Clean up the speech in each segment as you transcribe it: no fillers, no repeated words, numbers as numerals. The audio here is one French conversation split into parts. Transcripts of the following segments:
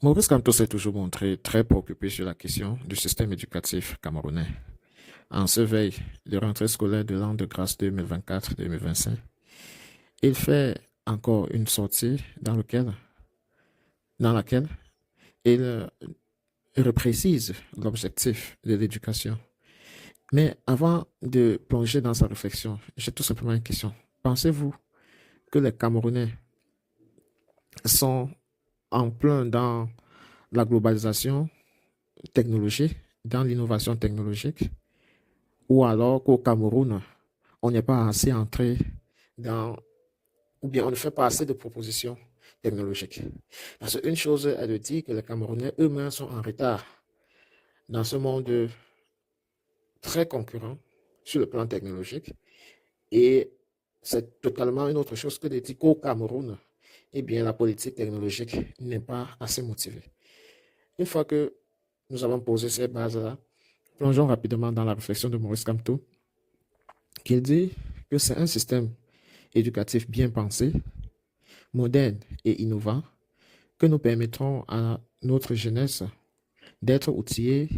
Maurice Kamto s'est toujours montré très préoccupé sur la question du système éducatif camerounais. En ce veille de rentrée scolaire de l'an de grâce 2024-2025, il fait encore une sortie dans laquelle il reprécise l'objectif de l'éducation. Mais avant de plonger dans sa réflexion, j'ai tout simplement une question. Pensez-vous que les Camerounais sont en plein dans la globalisation technologique, dans l'innovation technologique, ou alors qu'au Cameroun, on n'est pas assez entré dans, ou bien on ne fait pas assez de propositions technologiques. Parce qu'une chose est de dire que les Camerounais eux-mêmes sont en retard dans ce monde très concurrent sur le plan technologique. Et c'est totalement une autre chose que de dire qu'au Cameroun, eh bien, la politique technologique n'est pas assez motivée. Une fois que nous avons posé ces bases-là, plongeons rapidement dans la réflexion de Maurice Kamto, qui dit que c'est un système éducatif bien pensé, moderne et innovant, que nous permettrons à notre jeunesse d'être outillée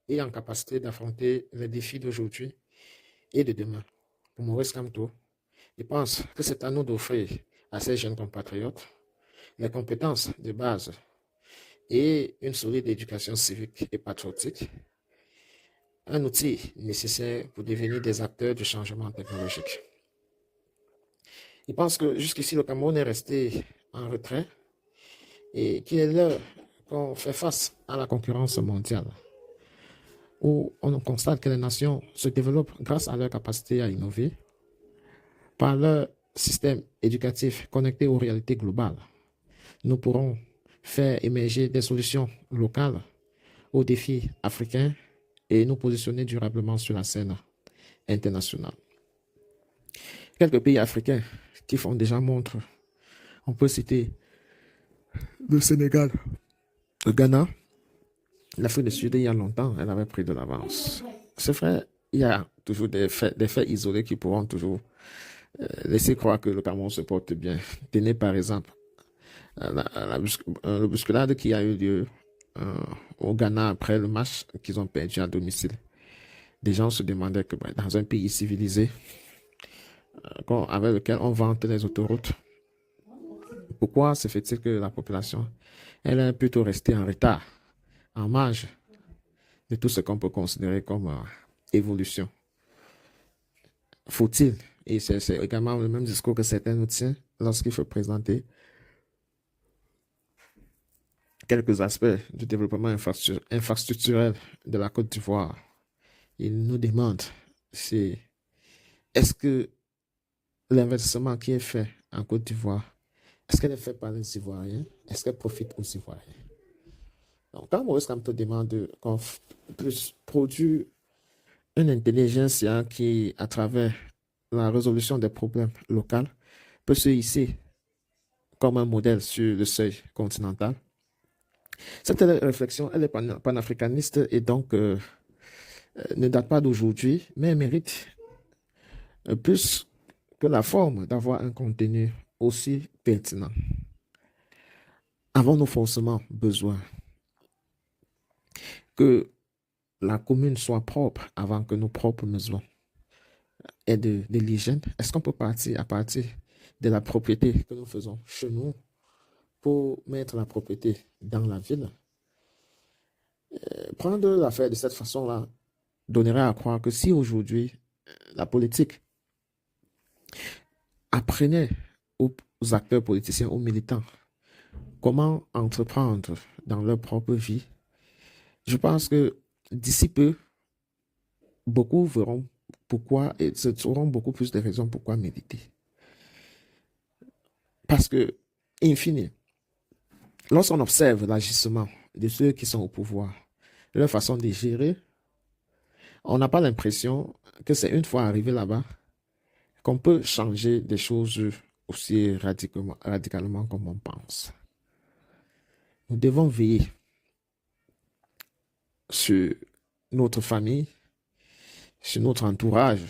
et en capacité d'affronter les défis d'aujourd'hui et de demain. Pour Maurice Kamto, je pense que c'est à nous d'offrir à ces jeunes compatriotes les compétences de base et une solide éducation civique et patriotique, un outil nécessaire pour devenir des acteurs du changement technologique. Il pense que jusqu'ici, le Cameroun est resté en retrait et qu'il est l'heure qu'on fait face à la concurrence mondiale, où on constate que les nations se développent grâce à leur capacité à innover, par leur système éducatif connecté aux réalités globales. Nous pourrons faire émerger des solutions locales aux défis africains et nous positionner durablement sur la scène internationale. Quelques pays africains qui font déjà montre, on peut citer le Sénégal, le Ghana, l'Afrique du Sud. Il y a longtemps, elle avait pris de l'avance. C'est vrai, il y a toujours des faits isolés qui pourront toujours laisser croire que le Cameroun se porte bien. Tenez par exemple la bousculade qui a eu lieu au Ghana après le match qu'ils ont perdu à domicile. Des gens se demandaient que dans un pays civilisé, avec lequel on vante les autoroutes, pourquoi se fait-il que la population, elle est plutôt restée en retard, en marge de tout ce qu'on peut considérer comme évolution? Faut-il, et c'est également le même discours que certains nous tiennent lorsqu'il faut présenter quelques aspects du développement infrastructurel de la Côte d'Ivoire. Ils nous demandent si est-ce que l'investissement qui est fait en Côte d'Ivoire, est-ce qu'elle est faite par les Ivoiriens? Est-ce qu'elle profite aux Ivoiriens? Donc, quand Maurice Kamto demande qu'on puisse produire une intelligence qui, à travers la résolution des problèmes locaux, peut se hisser comme un modèle sur le seuil continental, cette réflexion, elle est panafricaniste et donc ne date pas d'aujourd'hui, mais mérite plus que la forme d'avoir un contenu aussi pertinent. Avons-nous forcément besoin que la commune soit propre avant que nos propres maisons aient de l'hygiène? Est-ce qu'on peut partir à partir de la propriété que nous faisons chez nous pour mettre la propriété dans la ville? Prendre l'affaire de cette façon-là donnerait à croire que si aujourd'hui la politique apprenait aux acteurs politiciens, aux militants, comment entreprendre dans leur propre vie, je pense que d'ici peu, beaucoup verront pourquoi et se trouveront beaucoup plus de raisons pourquoi méditer. Parce que, in fine, lorsqu'on observe l'agissement de ceux qui sont au pouvoir, leur façon de gérer, on n'a pas l'impression que c'est une fois arrivé là-bas qu'on peut changer des choses aussi radicalement comme on pense. Nous devons veiller sur notre famille, sur notre entourage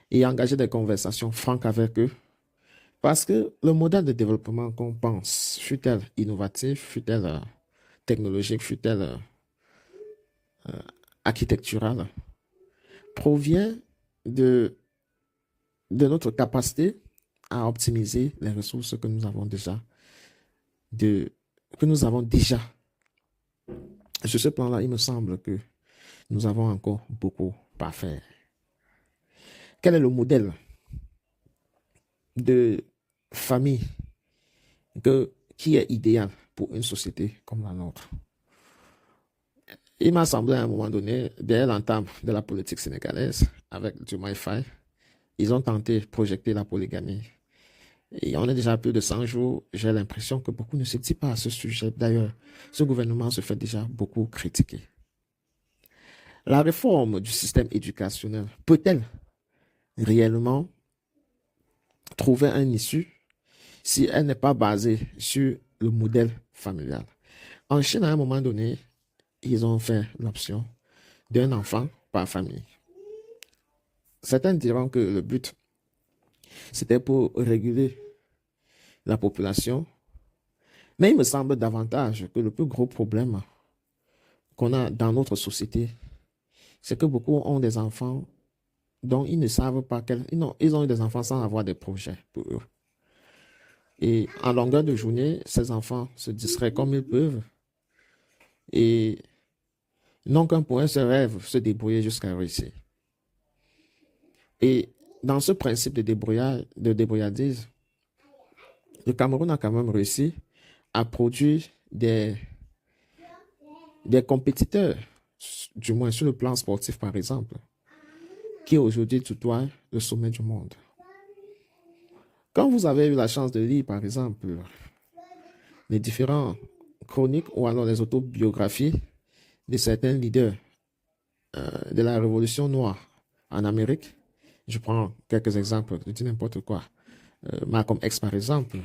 et engager des conversations franques avec eux Parce que le modèle de développement qu'on pense, fut-elle innovatif, fut-elle technologique, fut-elle architectural, provient de, de notre capacité à optimiser les ressources que nous avons déjà, de, que nous avons déjà. Sur ce plan-là, il me semble que nous avons encore beaucoup à faire. Quel est le modèle de famille qui est idéal pour une société comme la nôtre? Il m'a semblé à un moment donné, dès l'entame de la politique sénégalaise, avec Diomaye Faye, ils ont tenté de projeter la polygamie. Et on est déjà à plus de 100 jours. J'ai l'impression que beaucoup ne se disent pas à ce sujet. D'ailleurs, ce gouvernement se fait déjà beaucoup critiquer. La réforme du système éducationnel peut-elle réellement trouver un issue si elle n'est pas basée sur le modèle familial? En Chine, à un moment donné, ils ont fait l'option d'un enfant par famille. Certains diront que le but, c'était pour réguler la population, mais il me semble davantage que le plus gros problème qu'on a dans notre société, c'est que beaucoup ont des enfants dont ils ne savent pas ils ont eu des enfants sans avoir des projets pour eux. Et en longueur de journée, ces enfants se distraient comme ils peuvent et n'ont qu'un pour un seul rêve, se débrouiller jusqu'à réussir. Et dans ce principe de débrouillardise, le Cameroun a quand même réussi à produire des compétiteurs, du moins sur le plan sportif par exemple, qui aujourd'hui tutoient le sommet du monde. Quand vous avez eu la chance de lire par exemple les différents chroniques ou alors les autobiographies de certains leaders de la révolution noire en Amérique, je prends quelques exemples, je dis n'importe quoi. Malcolm X par exemple,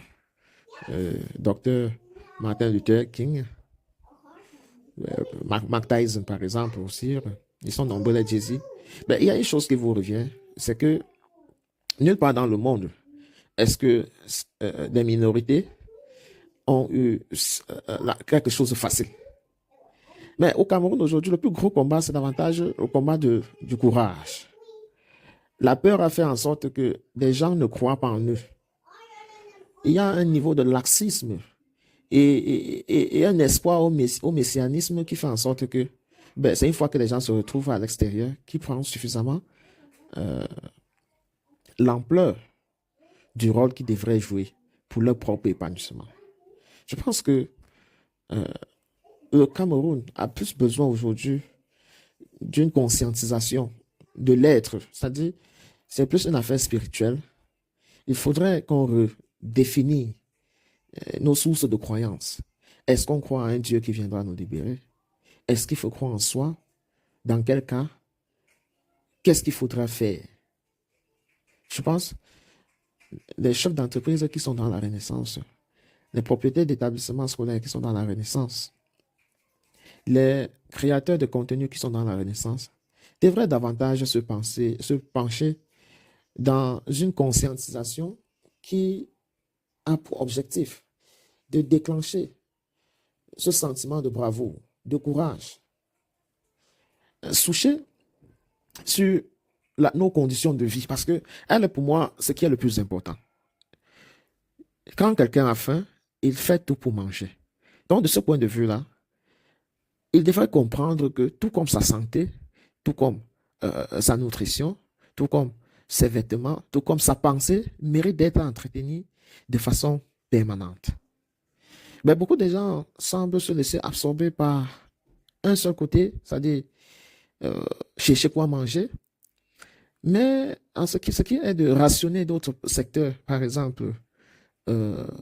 Dr. Martin Luther King, Mark Tyson par exemple aussi, ils sont nombreux les Jay-Z. Mais il y a une chose qui vous revient, c'est que nulle part dans le monde est-ce que des minorités ont eu quelque chose de facile. Mais au Cameroun aujourd'hui, le plus gros combat, c'est davantage le combat du courage. La peur a fait en sorte que des gens ne croient pas en eux. Il y a un niveau de laxisme et un espoir au messianisme qui fait en sorte que c'est une fois que les gens se retrouvent à l'extérieur qui prennent suffisamment l'ampleur du rôle qu'ils devraient jouer pour leur propre épanouissement. Je pense que le Cameroun a plus besoin aujourd'hui d'une conscientisation de l'être, c'est-à-dire c'est plus une affaire spirituelle. Il faudrait qu'on redéfinisse nos sources de croyance. Est-ce qu'on croit à un Dieu qui viendra nous libérer? Est-ce qu'il faut croire en soi? Dans quel cas? Qu'est-ce qu'il faudra faire? Je pense les chefs d'entreprise qui sont dans la Renaissance, les propriétaires d'établissements scolaires qui sont dans la Renaissance, les créateurs de contenu qui sont dans la Renaissance devraient davantage se pencher dans une conscientisation qui a pour objectif de déclencher ce sentiment de bravoure, de courage, soucher sur nos conditions de vie, parce que elle est pour moi ce qui est le plus important. Quand quelqu'un a faim, il fait tout pour manger. Donc de ce point de vue-là, il devrait comprendre que tout comme sa santé, tout comme sa nutrition, tout comme ses vêtements, tout comme sa pensée, mérite d'être entretenue de façon permanente. Mais beaucoup de gens semblent se laisser absorber par un seul côté, c'est-à-dire chercher quoi manger. Mais en ce qui est de rationner d'autres secteurs, par exemple,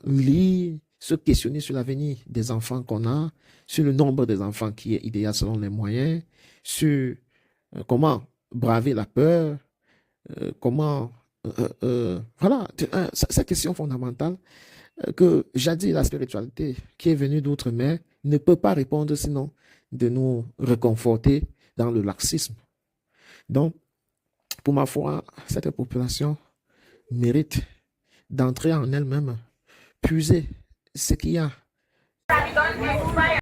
lire, se questionner sur l'avenir des enfants qu'on a, sur le nombre des enfants qui est idéal selon les moyens, sur comment braver la peur, comment... voilà, cette question fondamentale que jadis la spiritualité qui est venue d'outre-mer ne peut pas répondre sinon de nous réconforter dans le laxisme. Donc, pour ma foi, cette population mérite d'entrer en elle-même, puiser ce qu'il y a